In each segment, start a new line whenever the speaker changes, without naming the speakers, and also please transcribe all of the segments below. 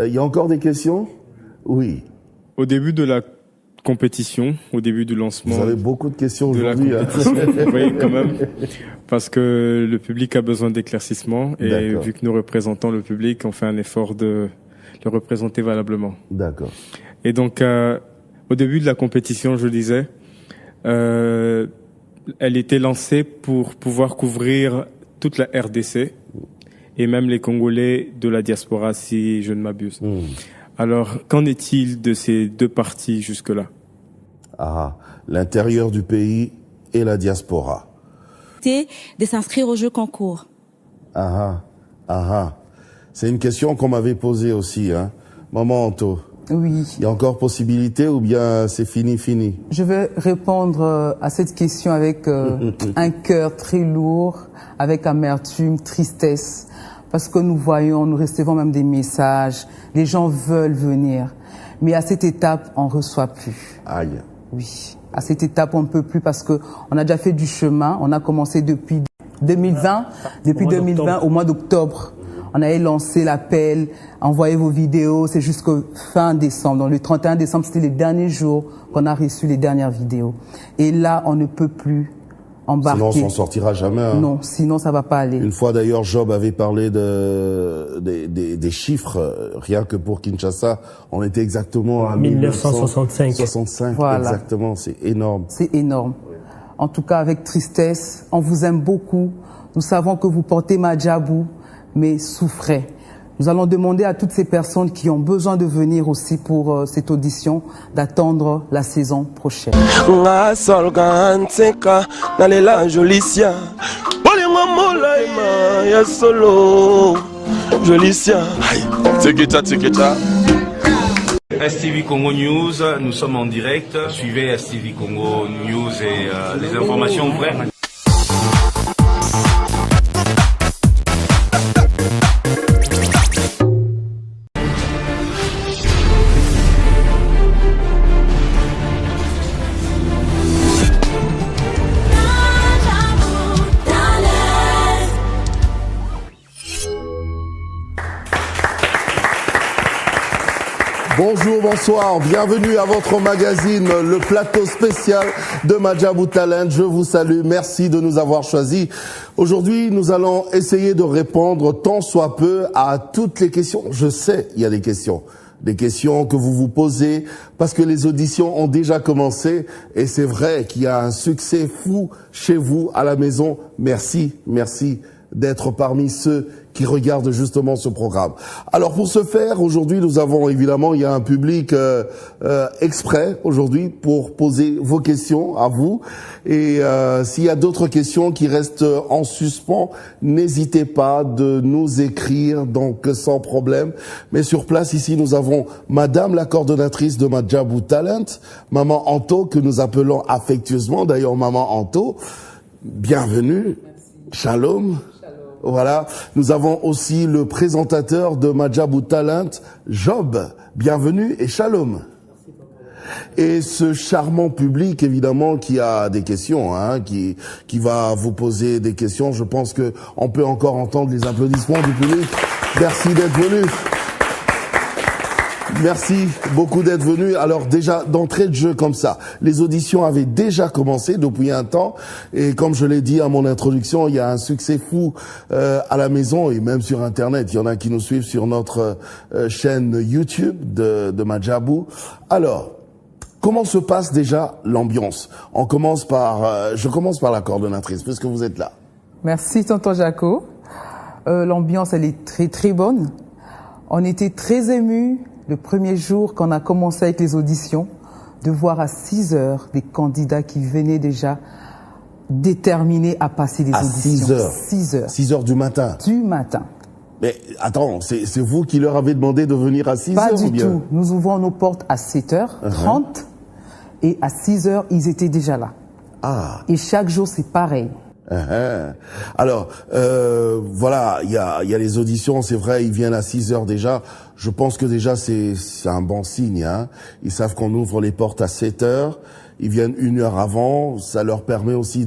Il y a encore des questions? Oui.
Au début de la compétition, au début du lancement...
Vous avez beaucoup de questions aujourd'hui.
Oui, quand même. Parce que le public a besoin d'éclaircissement. Et vu que nous représentons le public, on fait un effort de le représenter valablement.
D'accord.
Et donc, au début de la compétition, je disais, elle était lancée pour pouvoir couvrir toute la RDC et même les Congolais de la diaspora, si je ne m'abuse. Alors, qu'en est-il de ces deux parties jusque-là?
L'intérieur du pays et la diaspora.
De s'inscrire au jeu concours.
C'est une question qu'on m'avait posée aussi, hein. Maman Anto.
Oui.
Il y a encore possibilité ou bien c'est fini?
Je vais répondre à cette question avec un cœur très lourd, avec amertume, tristesse. Parce que nous recevons même des messages. Les gens veulent venir. Mais à cette étape, on ne reçoit plus.
Aïe.
Oui. À cette étape, on ne peut plus parce que on a déjà fait du chemin. On a commencé depuis 2020. Depuis 2020, au mois d'octobre. On avait lancé l'appel, envoyez vos vidéos, c'est jusqu'au fin décembre. Donc le 31 décembre, c'était les derniers jours qu'on a reçu les dernières vidéos. Et là, on ne peut plus embarquer.
Sinon, on s'en sortira jamais. Hein.
Non, sinon ça va pas aller.
Une fois d'ailleurs, Job avait parlé des chiffres, rien que pour Kinshasa, on était exactement à
1965.
65,
voilà.
Exactement, c'est énorme.
C'est énorme. En tout cas, avec tristesse, on vous aime beaucoup. Nous savons que vous portez Madjabou, mais souffrez. Nous allons demander à toutes ces personnes qui ont besoin de venir aussi pour cette audition d'attendre la saison prochaine.
STV Congo News, nous sommes en direct. Suivez STV Congo News et les informations vraies.
Bonjour, bonsoir, bienvenue à votre magazine, le plateau spécial de Madjabou Talent. Je vous salue, merci de nous avoir choisis. Aujourd'hui, nous allons essayer de répondre tant soit peu à toutes les questions. Je sais, il y a des questions que vous vous posez parce que les auditions ont déjà commencé et c'est vrai qu'il y a un succès fou chez vous à la maison. Merci d'être parmi ceux qui regardent justement ce programme. Alors pour ce faire, aujourd'hui, nous avons évidemment, il y a un public exprès aujourd'hui pour poser vos questions à vous. Et s'il y a d'autres questions qui restent en suspens, n'hésitez pas de nous écrire, donc sans problème. Mais sur place ici, nous avons Madame la coordonnatrice de Madjabou Talent, Maman Anto, que nous appelons affectueusement, d'ailleurs Maman Anto. Bienvenue. Shalom. Voilà, nous avons aussi le présentateur de Madjabou Talent, Job. Bienvenue et shalom. Et ce charmant public, évidemment, qui a des questions, hein, qui va vous poser des questions. Je pense que on peut encore entendre les applaudissements du public. Merci d'être venu. Merci beaucoup d'être venu. Alors déjà, d'entrée de jeu comme ça, les auditions avaient déjà commencé depuis un temps. Et comme je l'ai dit à mon introduction, il y a un succès fou à la maison et même sur Internet. Il y en a qui nous suivent sur notre chaîne YouTube de Madjabou. Alors, comment se passe déjà l'ambiance? Je commence par la coordonnatrice, puisque vous êtes là.
Merci, tonton Jaco. L'ambiance, elle est très, très bonne. On était très émus le premier jour qu'on a commencé avec les auditions, de voir à 6 heures des candidats qui venaient déjà déterminés à passer les auditions.
6 heures
6 heures.
6 heures du matin.
Du matin.
Mais attends, c'est vous qui leur avez demandé de venir à 6 heures
Pas
ou
du
bien?
tout. Nous ouvrons nos portes à 7h30 et à 6 heures, ils étaient déjà là.
Ah.
Et chaque jour, c'est pareil.
Alors, voilà, il y a les auditions, c'est vrai, ils viennent à 6 heures déjà. Je pense que déjà c'est un bon signe, hein. Ils savent qu'on ouvre les portes à 7 heures. Ils viennent 1 heure avant, ça leur permet aussi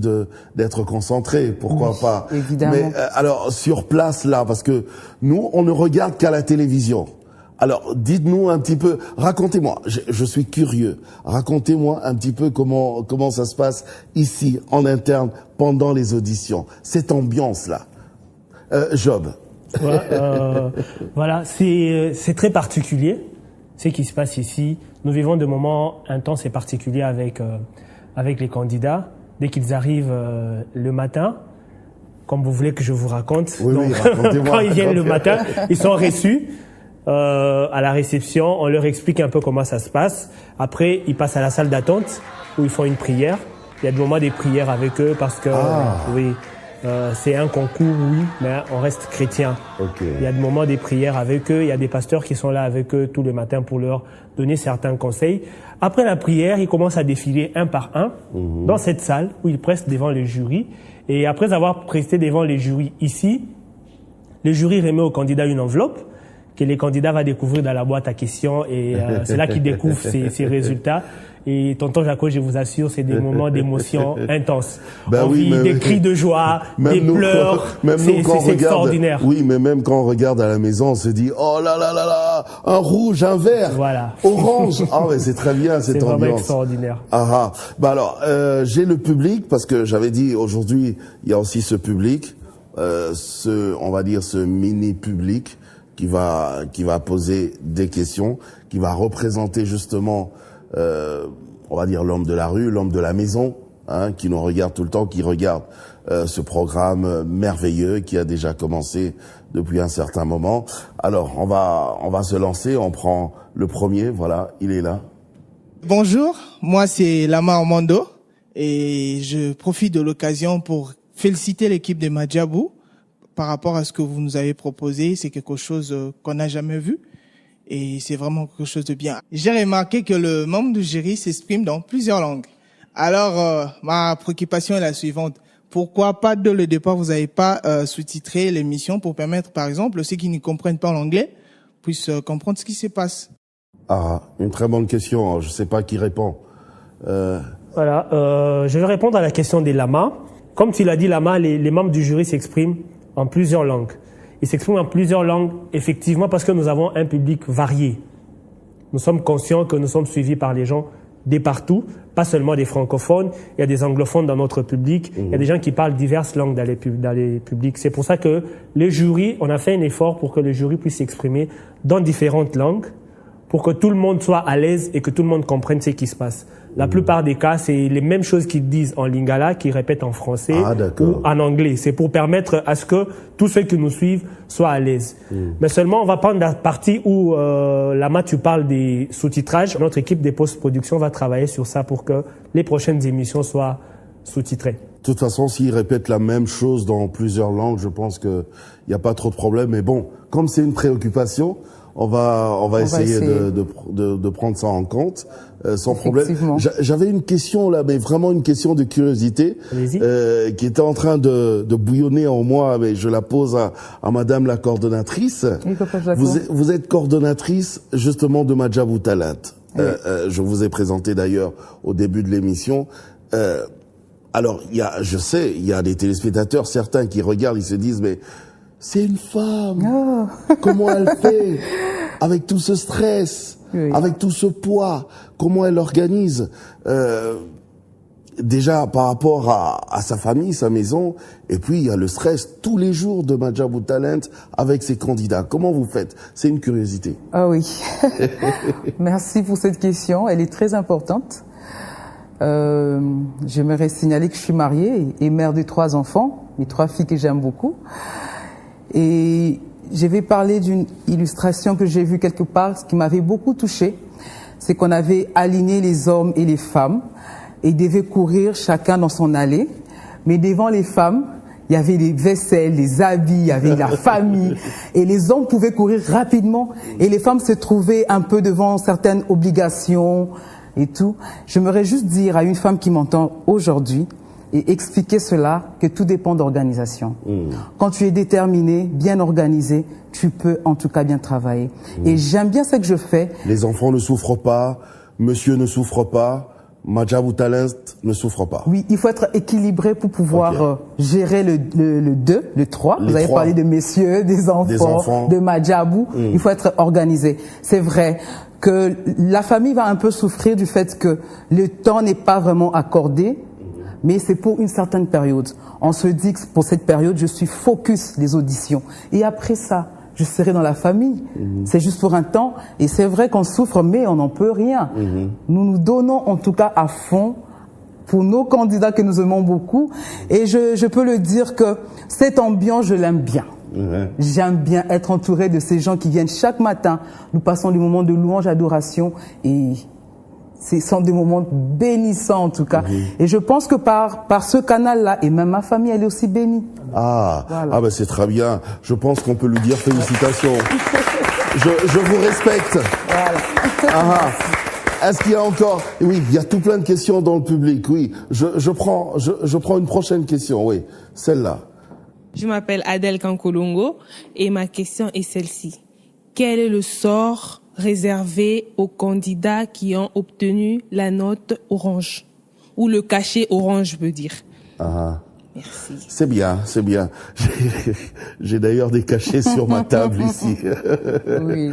d'être concentrés, pourquoi pas.
Évidemment.
Mais alors sur place là, parce que nous on ne regarde qu'à la télévision. Alors, dites-nous un petit peu, racontez-moi, je suis curieux, racontez-moi un petit peu comment ça se passe ici, en interne, pendant les auditions, cette ambiance-là. Job.
Ouais, voilà, c'est très particulier, ce qui se passe ici. Nous vivons des moments intenses et particuliers avec les candidats, dès qu'ils arrivent le matin, comme vous voulez que je vous raconte.
Oui,
donc, quand ils viennent le matin, ils sont reçus. À la réception, on leur explique un peu comment ça se passe. Après, ils passent à la salle d'attente où ils font une prière. Il y a des moments des prières avec eux parce que oui, c'est un concours, oui, mais on reste chrétien.
Okay.
Il y a des moments des prières avec eux. Il y a des pasteurs qui sont là avec eux tout le matin pour leur donner certains conseils. Après la prière, ils commencent à défiler un par un dans cette salle où ils pressent devant le jury. Et après avoir pressé devant les jurys ici, le jury remet au candidat une enveloppe que les candidats vont découvrir dans la boîte à questions et c'est là qu'ils découvrent ces résultats. Et tonton Jaco, je vous assure, c'est des moments d'émotion intenses.
Ben
on vit des cris de joie, des pleurs, c'est extraordinaire.
Oui, mais même quand on regarde à la maison, on se dit, oh là là là là, un rouge, un vert,
voilà.
Orange. Ah ouais, c'est très bien cette ambiance.
C'est vraiment extraordinaire.
Ah, bah alors, j'ai le public, parce que j'avais dit aujourd'hui, il y a aussi ce public, on va dire ce mini public qui va poser des questions, qui va représenter justement, on va dire l'homme de la rue, l'homme de la maison, hein, qui nous regarde tout le temps, qui regarde ce programme merveilleux qui a déjà commencé depuis un certain moment. Alors, on va se lancer, on prend le premier, voilà, il est là.
Bonjour, moi c'est Lama Armando et je profite de l'occasion pour féliciter l'équipe de Madjabou par rapport à ce que vous nous avez proposé. C'est quelque chose qu'on n'a jamais vu et c'est vraiment quelque chose de bien. J'ai remarqué que le membre du jury s'exprime dans plusieurs langues. Alors, ma préoccupation est la suivante. Pourquoi pas dès le départ, vous n'avez pas sous-titré l'émission pour permettre, par exemple, ceux qui ne comprennent pas l'anglais puissent comprendre ce qui se passe?
Ah, une très bonne question. Je ne sais pas qui répond.
Voilà, je vais répondre à la question des lamas. Comme tu l'as dit, Lama, les membres du jury s'expriment en plusieurs langues. Ils s'expriment en plusieurs langues, effectivement, parce que nous avons un public varié. Nous sommes conscients que nous sommes suivis par les gens de partout, pas seulement des francophones. Il y a des anglophones dans notre public. Il y a des gens qui parlent diverses langues dans les publics. C'est pour ça que les jurys, on a fait un effort pour que le jury puisse s'exprimer dans différentes langues, pour que tout le monde soit à l'aise et que tout le monde comprenne ce qui se passe. La plupart des cas, c'est les mêmes choses qu'ils disent en lingala, qu'ils répètent en français ou en anglais. C'est pour permettre à ce que tous ceux qui nous suivent soient à l'aise. Mais seulement, on va prendre la partie où, Lama, tu parles des sous-titrages. Notre équipe des post-production va travailler sur ça pour que les prochaines émissions soient sous-titrées.
De toute façon, s'ils répètent la même chose dans plusieurs langues, je pense qu'il n'y a pas trop de problème. Mais bon, comme c'est une préoccupation, on va essayer de prendre ça en compte sans problème. J'avais une question là, mais vraiment une question de curiosité qui était en train de bouillonner en moi, mais je la pose à Madame la coordonnatrice. Vous êtes coordonnatrice justement de Madjabou Talent. Je vous ai présenté d'ailleurs au début de l'émission. Alors, je sais, il y a des téléspectateurs, certains qui regardent, ils se disent, mais c'est une femme. Comment elle fait avec tout ce stress, avec tout ce poids? Comment elle organise déjà par rapport à sa famille, sa maison, et puis il y a le stress tous les jours de Madjabou Talent avec ses candidats. Comment vous faites? C'est une curiosité.
Ah oui. Merci pour cette question. Elle est très importante. J'aimerais signaler que je suis mariée et mère de 3 enfants, mes 3 filles que j'aime beaucoup. Et je vais parler d'une illustration que j'ai vue quelque part, ce qui m'avait beaucoup touchée. C'est qu'on avait aligné les hommes et les femmes et ils devaient courir chacun dans son allée. Mais devant les femmes, il y avait les vaisselles, les habits, il y avait la famille. Et les hommes pouvaient courir rapidement et les femmes se trouvaient un peu devant certaines obligations et tout. J'aimerais juste dire à une femme qui m'entend aujourd'hui et expliquer cela, que tout dépend d'organisation. Quand tu es déterminé, bien organisé, tu peux en tout cas bien travailler. Et j'aime bien ce que je fais.
Les enfants ne souffrent pas, monsieur ne souffre pas, Madjabou Talent ne souffre pas.
Oui, il faut être équilibré pour pouvoir gérer le 2, le 3. Vous avez parlé de messieurs, des enfants. De Madjabou. Il faut être organisé. C'est vrai que la famille va un peu souffrir du fait que le temps n'est pas vraiment accordé, mais c'est pour une certaine période. On se dit que pour cette période, je suis focus les auditions. Et après ça, je serai dans la famille. C'est juste pour un temps. Et c'est vrai qu'on souffre, mais on n'en peut rien. Nous nous donnons en tout cas à fond pour nos candidats que nous aimons beaucoup. Et je peux le dire que cette ambiance, je l'aime bien. J'aime bien être entouré de ces gens qui viennent chaque matin. Nous passons des moments de louange, adoration. Et ce sont des moments bénissants en tout cas. Et je pense que par ce canal-là, et même ma famille, elle est aussi bénie.
Ben c'est très bien. Je pense qu'on peut lui dire félicitations. je vous respecte. Voilà. Est-ce qu'il y a encore... Oui, il y a tout plein de questions dans le public. Oui, je prends une prochaine question. Oui, celle-là.
Je m'appelle Adèle Kankolongo et ma question est celle-ci. Quel est le sort réservé aux candidats qui ont obtenu la note orange ou le cachet orange, je veux dire? Merci.
C'est bien, c'est bien. J'ai d'ailleurs des cachets sur ma table ici.
Oui.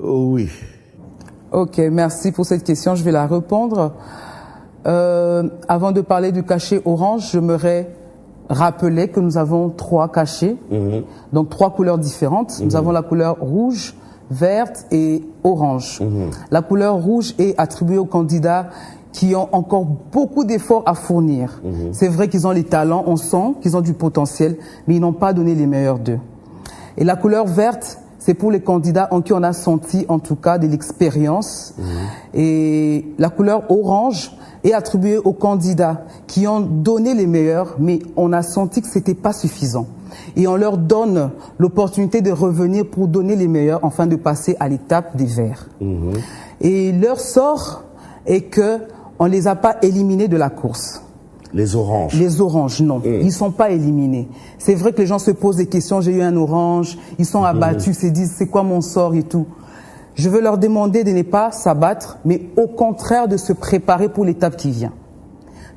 Oui.
Ok, merci pour cette question. Je vais la répondre. Avant de parler du cachet orange, j'aimerais rappeler que nous avons 3 cachets, donc 3 couleurs différentes. Nous avons la couleur rouge, verte et orange. La couleur rouge est attribuée aux candidats qui ont encore beaucoup d'efforts à fournir. C'est vrai qu'ils ont les talents, on sent qu'ils ont du potentiel, mais ils n'ont pas donné les meilleurs d'eux. Et la couleur verte, c'est pour les candidats en qui on a senti en tout cas de l'expérience. Et la couleur orange est attribuée aux candidats qui ont donné les meilleurs, mais on a senti que c'était pas suffisant. Et on leur donne l'opportunité de revenir pour donner les meilleurs, afin de passer à l'étape des verts. Et leur sort est que on les a pas éliminés de la course.
Les oranges.
Les oranges, non. Ils sont pas éliminés. C'est vrai que les gens se posent des questions. J'ai eu un orange. Ils sont abattus, se disent c'est quoi mon sort et tout. Je veux leur demander de ne pas s'abattre, mais au contraire de se préparer pour l'étape qui vient.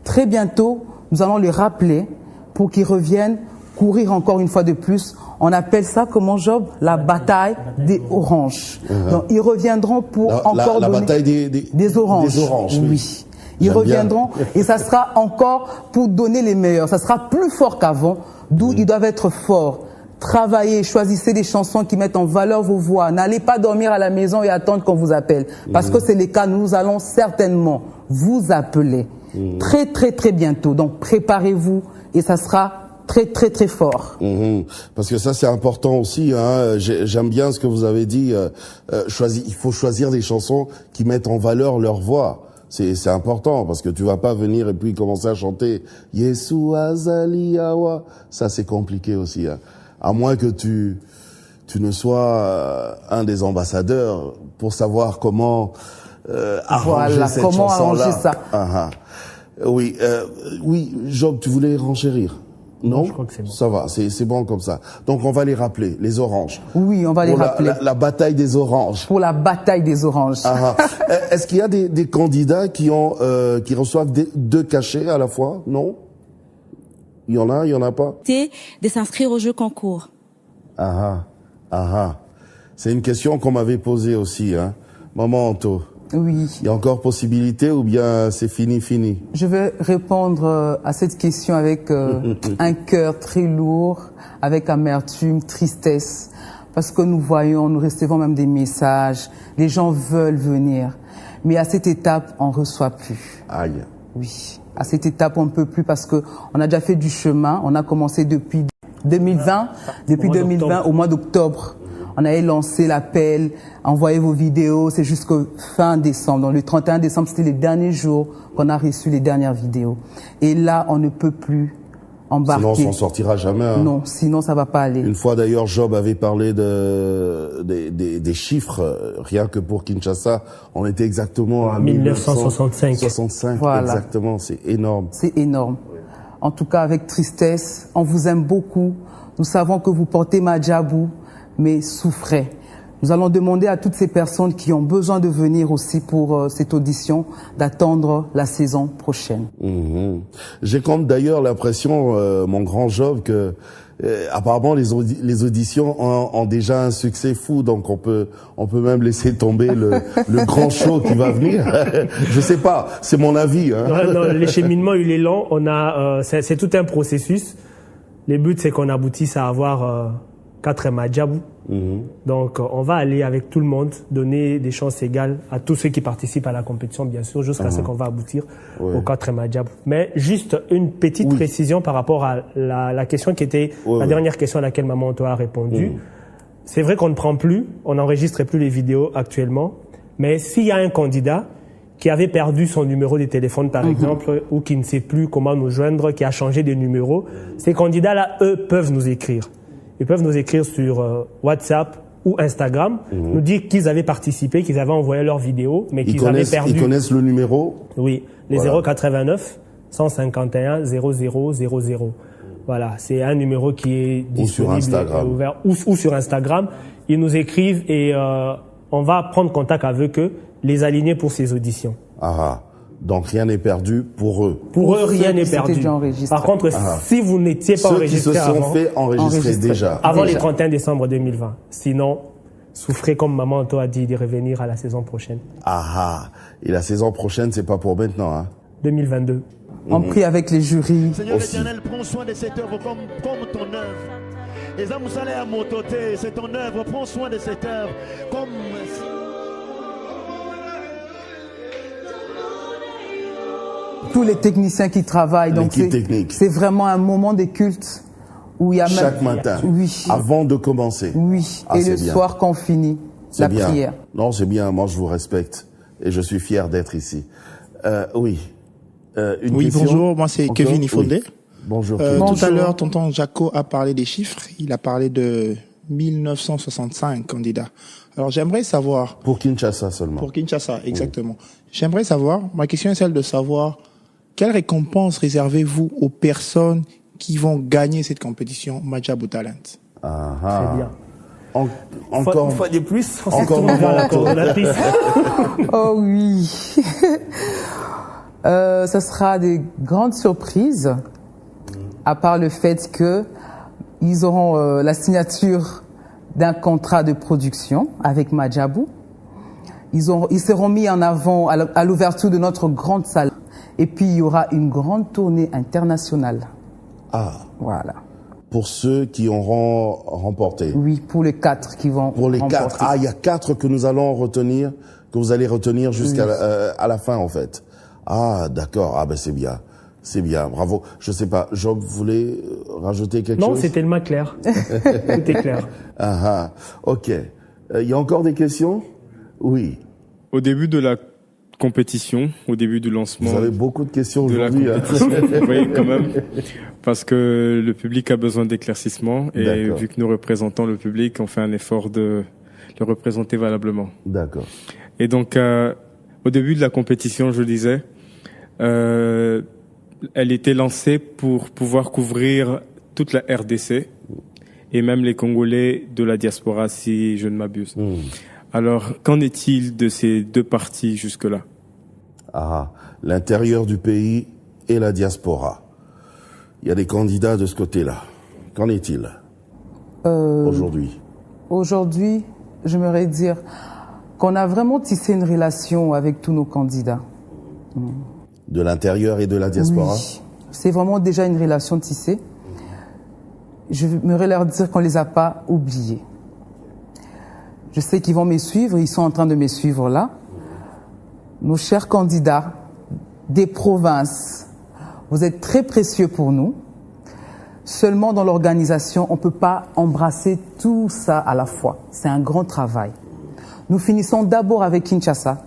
Très bientôt, nous allons les rappeler pour qu'ils reviennent courir encore une fois de plus. On appelle ça, comment Job? La bataille des oranges. Donc, ils reviendront pour encore
la
donner
bataille
des oranges.
Des oranges,
oui. Ils reviendront et ça sera encore pour donner les meilleurs. Ça sera plus fort qu'avant, d'où ils doivent être forts. Travaillez, choisissez des chansons qui mettent en valeur vos voix. N'allez pas dormir à la maison et attendre qu'on vous appelle. Parce que c'est le cas, nous allons certainement vous appeler très très très bientôt. Donc préparez-vous et ça sera très très très fort.
Parce que ça c'est important aussi. J'aime bien ce que vous avez dit. Il faut choisir des chansons qui mettent en valeur leur voix. C'est important parce que tu vas pas venir et puis commencer à chanter Yesu Azali Awa. Ça c'est compliqué aussi. À moins que tu ne sois un des ambassadeurs pour savoir comment arranger cette
comment
chanson-là.
arranger ça.
Oui, Job, tu voulais renchérir? Non,
je crois que c'est bon.
Ça va, c'est bon comme ça. Donc on va les rappeler, les oranges.
Oui, on va les rappeler.
La bataille des oranges.
Pour la bataille des oranges.
Est-ce qu'il y a des candidats qui reçoivent 2 cachets à la fois? Non? Il y en a pas?
De s'inscrire au jeu concours.
C'est une question qu'on m'avait posée aussi, Maman Anto.
Oui.
Il y a encore possibilité ou bien c'est fini?
Je vais répondre à cette question avec un cœur très lourd, avec amertume, tristesse, parce que nous recevons même des messages, les gens veulent venir, mais à cette étape, on reçoit plus.
Aïe.
Oui, à cette étape, on ne peut plus parce que on a déjà fait du chemin, on a commencé depuis 2020, au mois d'octobre. On avait lancé l'appel, envoyez vos vidéos, c'est jusqu'au fin décembre. Donc le 31 décembre, c'était les derniers jours qu'on a reçu les dernières vidéos. Et là, on ne peut plus embarquer.
Sinon, on s'en sortira jamais.
Non, sinon ça va pas aller.
Une fois d'ailleurs, Job avait parlé des chiffres, rien que pour Kinshasa, on était exactement à
1965.
65,
voilà.
Exactement, c'est énorme.
C'est énorme. En tout cas, avec tristesse, on vous aime beaucoup. Nous savons que vous portez Madjabou, mais souffrez. Nous allons demander à toutes ces personnes qui ont besoin de venir aussi pour cette audition d'attendre la saison prochaine.
J'ai comme d'ailleurs l'impression, mon grand Job, que apparemment les auditions ont déjà un succès fou, donc on peut même laisser tomber le grand show qui va venir. Je sais pas, c'est mon avis. Hein.
Non, l'écheminement il est lent. On a, c'est tout un processus. Le but c'est qu'on aboutisse à avoir 4 Madjabou. Donc on va aller avec tout le monde, donner des chances égales à tous ceux qui participent à la compétition, bien sûr, jusqu'à ce qu'on va aboutir aux 4 Madjabou. Mais juste une petite précision par rapport à la question qui était la dernière question à laquelle Maman Anto a répondu. C'est vrai qu'on ne prend plus, on n'enregistre plus les vidéos actuellement, mais s'il y a un candidat qui avait perdu son numéro de téléphone, par exemple, ou qui ne sait plus comment nous joindre, qui a changé de numéro, ces candidats-là, eux, peuvent nous écrire. Ils peuvent nous écrire sur WhatsApp ou Instagram, nous dire qu'ils avaient participé, qu'ils avaient envoyé leurs vidéos, mais qu'ils avaient perdu.
Ils connaissent le numéro?
Oui, les 089 151 0000. Voilà, c'est un numéro qui est disponible et ouvert, ou sur Instagram. Ils nous écrivent et on va prendre contact avec eux, les aligner pour ces auditions.
Donc rien n'est perdu pour eux.
Pour eux, rien n'est perdu. Par contre, si vous n'étiez pas enregistré
ceux qui se sont fait enregistrer déjà.
Avant le 31 décembre 2020. Sinon, souffrez comme Maman Anto a dit de revenir à la saison prochaine.
Et la saison prochaine, c'est pas pour maintenant, hein?
2022.
On prie avec les jurys.
Seigneur l'Éternel, prends soin de cette œuvre comme ton œuvre. Et Zamoussale à Mototé, c'est ton œuvre, prends soin de cette œuvre comme...
Tous les techniciens qui travaillent, donc c'est vraiment un moment de culte où il y a
chaque matin, avant de commencer.
Et le soir quand on finit la prière.
Non, c'est bien, moi je vous respecte et je suis fier d'être ici. Une question?
Bonjour, moi c'est Kevin Ifondé.
Bonjour.
Tout à l'heure, tonton Jaco a parlé des chiffres, il a parlé de 1965 candidats. Alors j'aimerais savoir...
Pour Kinshasa seulement.
Pour Kinshasa, exactement. J'aimerais savoir, ma question est celle de savoir, quelle récompense réservez-vous aux personnes qui vont gagner cette compétition Madjabou Talent?
Très bien.
Encore
une fois de plus, on
encore
vers la coordinatrice.
Oh oui. Ce sera des grandes surprises, à part le fait que ils auront la signature d'un contrat de production avec Madjabou. Ils seront mis en avant à l'ouverture de notre grande salle. Et puis, il y aura une grande tournée internationale. Voilà.
Pour ceux qui auront remporté.
Oui, pour les 4 qui vont
Pour les
remporter.
4. Il y a 4 que nous allons retenir, que vous allez retenir jusqu'à à la fin, en fait. D'accord. Ben c'est bien. C'est bien. Bravo. Je sais pas. Job voulait rajouter quelque chose?
Non, c'est tellement clair. Tout est clair.
Ok. Il y a encore des questions? Oui.
Au début de la compétition, au début du lancement.
Vous avez beaucoup de questions aujourd'hui.
Oui, quand même. Parce que le public a besoin d'éclaircissement et vu que nous représentons le public, on fait un effort de le représenter valablement.
D'accord.
Et donc, au début de la compétition, je disais, elle était lancée pour pouvoir couvrir toute la RDC et même les Congolais de la diaspora, si je ne m'abuse. Alors, qu'en est-il de ces deux parties jusque-là?
L'intérieur du pays et la diaspora. Il y a des candidats de ce côté-là. Qu'en est-il aujourd'hui?
Aujourd'hui, j'aimerais dire qu'on a vraiment tissé une relation avec tous nos candidats.
De l'intérieur et de la diaspora?
Oui, c'est vraiment déjà une relation tissée. Je voudrais leur dire qu'on ne les a pas oubliés. Je sais qu'ils vont me suivre, ils sont en train de me suivre là. Nos chers candidats des provinces, vous êtes très précieux pour nous. Seulement dans l'organisation, on ne peut pas embrasser tout ça à la fois. C'est un grand travail. Nous finissons d'abord avec Kinshasa,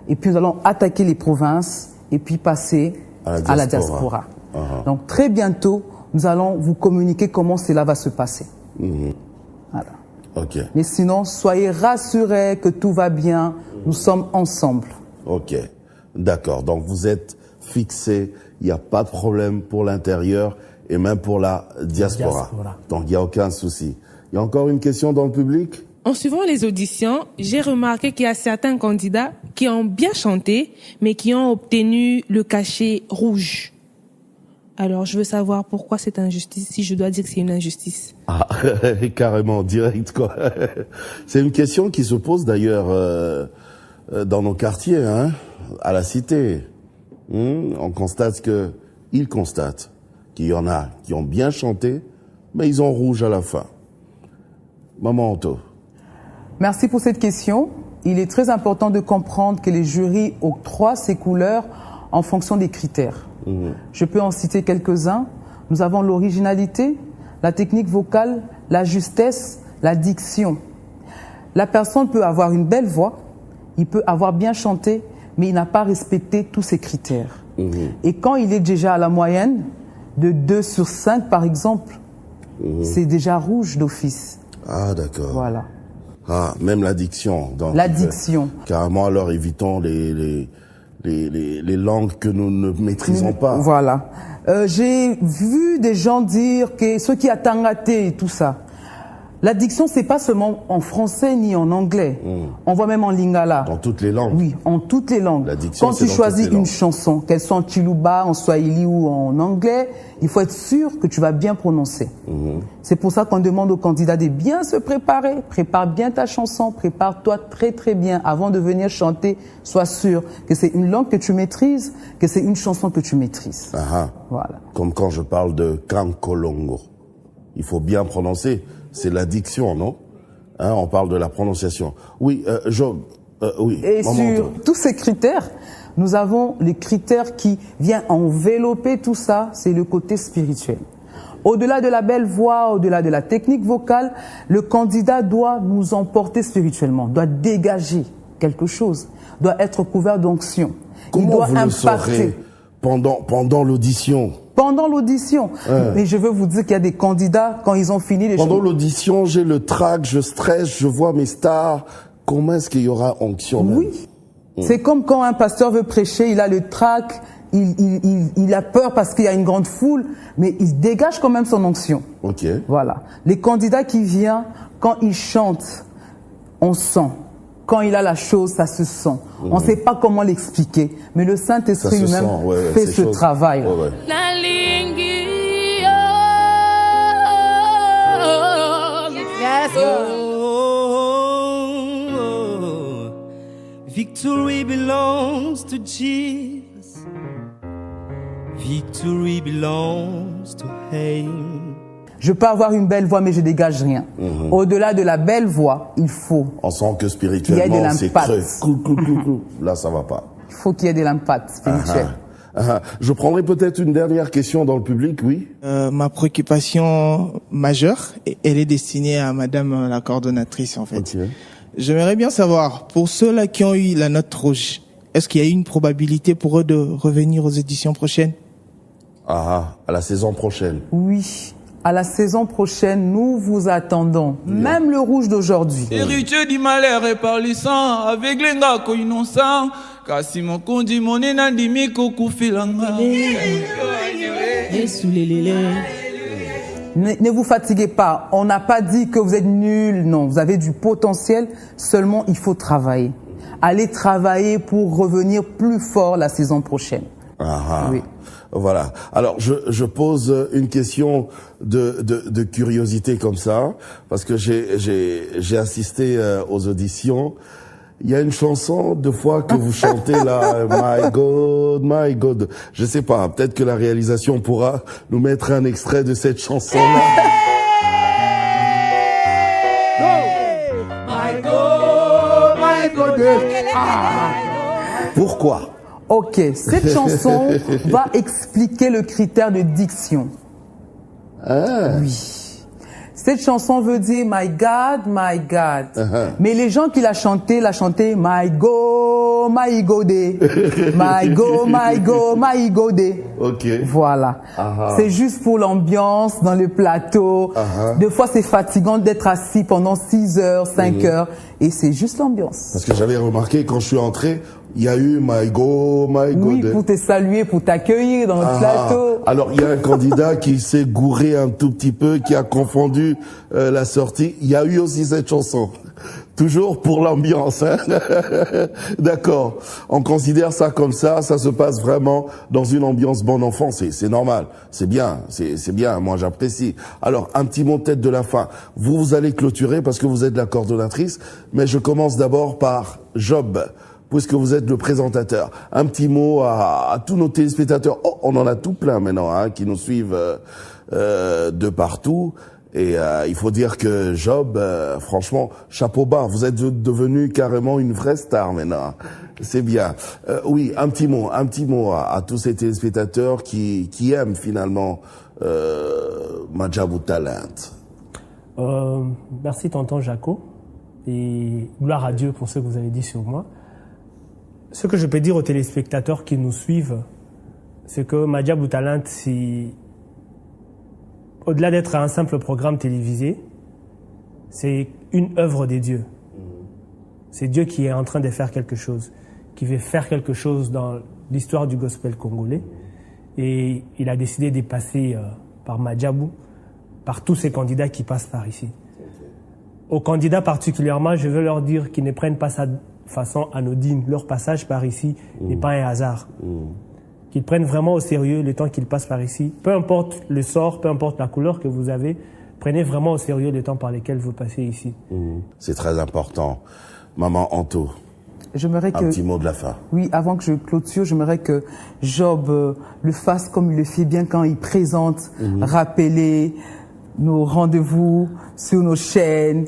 et puis nous allons attaquer les provinces, et puis passer à la diaspora. Donc très bientôt, nous allons vous communiquer comment cela va se passer. Voilà.
Ok.
Mais sinon, soyez rassurés que tout va bien, nous sommes ensemble.
Ok, d'accord. Donc vous êtes fixés, il n'y a pas de problème pour l'intérieur et même pour la diaspora. Donc il n'y a aucun souci. Il y a encore une question dans le public?
En suivant les auditions, j'ai remarqué qu'il y a certains candidats qui ont bien chanté, mais qui ont obtenu le cachet rouge. Alors, je veux savoir pourquoi cette injustice, si je dois dire que c'est une injustice.
Ah, carrément, direct, quoi. C'est une question qui se pose d'ailleurs dans nos quartiers, hein, à la cité. On constate ils constatent qu'il y en a qui ont bien chanté, mais ils ont rouge à la fin. Maman Anto.
Merci pour cette question. Il est très important de comprendre que les jurys octroient ces couleurs en fonction des critères. Je peux en citer quelques-uns. Nous avons l'originalité, la technique vocale, la justesse, la diction. La personne peut avoir une belle voix, il peut avoir bien chanté, mais il n'a pas respecté tous ces critères. Et quand il est déjà à la moyenne de 2 sur 5, par exemple, c'est déjà rouge d'office.
Ah, d'accord.
Voilà.
Ah, même l'addiction.
L'addiction.
Carrément, alors évitons les langues que nous ne maîtrisons pas.
Voilà. J'ai vu des gens dire que ceux qui attendent raté et tout ça. L'addiction, c'est pas seulement en français ni en anglais. On voit même en lingala.
Dans toutes les langues.
Oui, en toutes les langues.
L'addiction,
quand tu choisis une chanson, qu'elle soit en chiluba, en swahili ou en anglais, il faut être sûr que tu vas bien prononcer. C'est pour ça qu'on demande aux candidats de bien se préparer. Prépare bien ta chanson, prépare-toi très très bien avant de venir chanter. Sois sûr que c'est une langue que tu maîtrises, que c'est une chanson que tu maîtrises. Voilà.
Comme quand je parle de Kankolongo. Il faut bien prononcer. C'est l'addiction, non? Hein, on parle de la prononciation. Oui, Job. Oui.
Et sur tous ces critères, nous avons les critères qui viennent envelopper tout ça, c'est le côté spirituel. Au-delà de la belle voix, au-delà de la technique vocale, le candidat doit nous emporter spirituellement, doit dégager quelque chose, doit être couvert d'onction.
Comment doit vous le saurez pendant l'audition?
Pendant l'audition. Mais je veux vous dire qu'il y a des candidats, quand ils ont fini les
Pendant l'audition, j'ai le trac, je stresse, je vois mes stars. Comment est-ce qu'il y aura onction?
Oui. C'est comme quand un pasteur veut prêcher, il a le trac, il a peur parce qu'il y a une grande foule, mais il dégage quand même son onction.
Ok.
Voilà. Les candidats qui viennent, quand ils chantent, on sent. Quand il a la chose, ça se sent. On ne sait pas comment l'expliquer, mais le Saint-Esprit lui-même fait ce travail.
Victory belongs to Jesus. Victory belongs to Him.
Je peux avoir une belle voix, mais je dégage rien. Au-delà de la belle voix, il faut.
On sent que spirituellement, c'est creux. Là, ça va pas.
Il faut qu'il y ait de l'impact spirituel.
Je prendrai peut-être une dernière question dans le public, oui.
Ma préoccupation majeure, elle est destinée à Madame la coordonnatrice, en fait. J'aimerais bien savoir, pour ceux-là qui ont eu la note rouge, est-ce qu'il y a une probabilité pour eux de revenir aux éditions prochaines?
À la saison prochaine.
Oui. À la saison prochaine, nous vous attendons. Même le rouge d'aujourd'hui.
Héritier du malheur et par le sang, avec les gars qu'on innocent, kasi mon kondi moné na dimi koku filanga.
Ne vous fatiguez pas. On n'a pas dit que vous êtes nuls. Non, vous avez du potentiel. Seulement, il faut travailler. Allez travailler pour revenir plus fort la saison prochaine.
Oui. Voilà. Alors, je pose une question de curiosité comme ça, parce que j'ai assisté aux auditions. Il y a une chanson, deux fois, que vous chantez là, My God, My God. Je sais pas, peut-être que la réalisation pourra nous mettre un extrait de cette chanson-là.
My God, My God.
Pourquoi?
Ok, cette chanson va expliquer le critère de diction. Oui. Cette chanson veut dire My God, My God. Mais les gens qui l'a chanté My God, go, my go day. My go, my go, my go day.
Ok.
Voilà. C'est juste pour l'ambiance dans le plateau. Des fois, c'est fatigant d'être assis pendant 6 heures, 5 heures. Et c'est juste l'ambiance.
Parce que j'avais remarqué quand je suis entré, il y a eu my go, my go.
Oui, pour te saluer, pour t'accueillir dans le plateau.
Alors, il y a un candidat qui s'est gouré un tout petit peu, qui a confondu la sortie. Il y a eu aussi cette chanson. Toujours pour l'ambiance, hein. D'accord. On considère ça comme ça se passe vraiment dans une ambiance bon enfant, c'est normal. C'est bien, c'est bien, moi j'apprécie. Alors, un petit mot peut-être de la fin. Vous allez clôturer parce que vous êtes la coordonnatrice, mais je commence d'abord par Job, puisque vous êtes le présentateur. Un petit mot à tous nos téléspectateurs. Oh, on en a tout plein maintenant, hein, qui nous suivent de partout. Et il faut dire que Job, franchement, chapeau bas, vous êtes devenu carrément une vraie star maintenant. C'est bien. Oui, un petit mot à tous ces téléspectateurs qui aiment finalement Madjabou Talent.
Merci tonton Jaco et gloire à Dieu pour ce que vous avez dit sur moi. Ce que je peux dire aux téléspectateurs qui nous suivent, c'est que Madjabou Talent, c'est au-delà d'être un simple programme télévisé, c'est une œuvre de Dieu. C'est Dieu qui est en train de faire quelque chose, qui veut faire quelque chose dans l'histoire du gospel congolais. Et il a décidé de passer par Madjabou, par tous ces candidats qui passent par ici. Aux candidats particulièrement, je veux leur dire qu'ils ne prennent pas ça de façon anodine. Leur passage par ici n'est pas un hasard. Qu'ils prennent vraiment au sérieux le temps qu'ils passent par ici. Peu importe le sort, peu importe la couleur que vous avez, prenez vraiment au sérieux le temps par lequel vous passez ici.
C'est très important. Maman Anto, un petit mot de la fin.
Oui, avant que je clôture, j'aimerais que Job le fasse comme il le fait bien quand il présente, rappeler nos rendez-vous sur nos chaînes.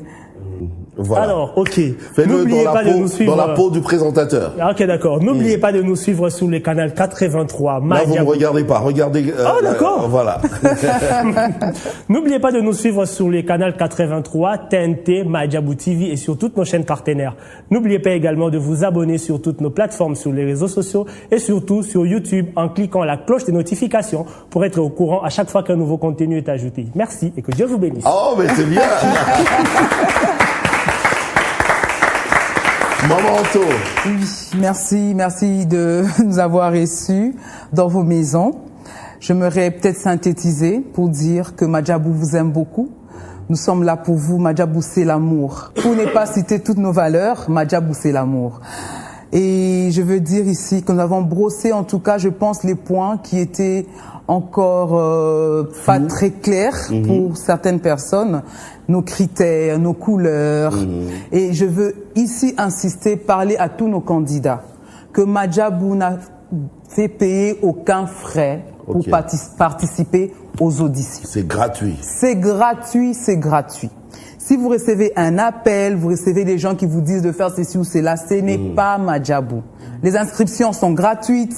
Voilà.
Alors, ok.
N'oubliez pas de nous suivre dans la peau du présentateur.
Ok, d'accord. N'oubliez pas de nous suivre sur le canal 83.
Là, vous ne regardez pas. Regardez.
d'accord.
Voilà.
N'oubliez pas de nous suivre sur le canal 83, TNT, Madjabou TV et sur toutes nos chaînes partenaires. N'oubliez pas également de vous abonner sur toutes nos plateformes sur les réseaux sociaux et surtout sur YouTube en cliquant la cloche de notification pour être au courant à chaque fois qu'un nouveau contenu est ajouté. Merci et que Dieu vous bénisse.
Oh, mais c'est bien. Maman Anto.
Oui, merci de nous avoir reçus dans vos maisons. J'aimerais peut-être synthétiser pour dire que Madjabou vous aime beaucoup. Nous sommes là pour vous. Madjabou, c'est l'amour. Pour ne pas citer toutes nos valeurs, Madjabou, c'est l'amour. Et je veux dire ici que nous avons brossé, en tout cas, je pense, les points qui étaient encore pas très clairs pour certaines personnes, nos critères, nos couleurs. Et je veux ici insister, parler à tous nos candidats, que Madjabou n'a fait payer aucun frais pour participer aux auditions.
C'est gratuit.
C'est gratuit, c'est gratuit. Si vous recevez un appel, vous recevez des gens qui vous disent de faire ceci ou cela, ce n'est pas Madjabou. Les inscriptions sont gratuites,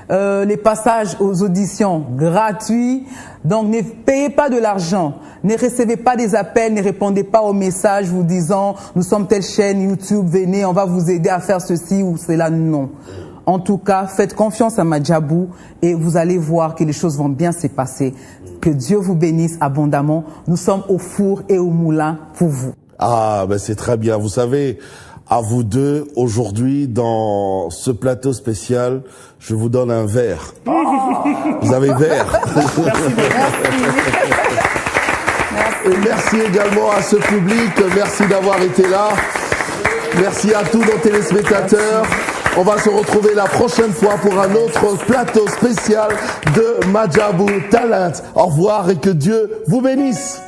les passages aux auditions gratuits. Donc ne payez pas de l'argent, ne recevez pas des appels, ne répondez pas aux messages vous disant nous sommes telle chaîne YouTube, venez, on va vous aider à faire ceci ou cela. Non. En tout cas, faites confiance à Madjabou et vous allez voir que les choses vont bien se passer. Que Dieu vous bénisse abondamment. Nous sommes au four et au moulin pour vous.
Ah, ben c'est très bien. Vous savez, à vous deux, aujourd'hui, dans ce plateau spécial, je vous donne un verre. Vous avez verre. Et merci également à ce public. Merci d'avoir été là. Merci à tous nos téléspectateurs. On va se retrouver la prochaine fois pour un autre plateau spécial de Madjabou Talent. Au revoir et que Dieu vous bénisse.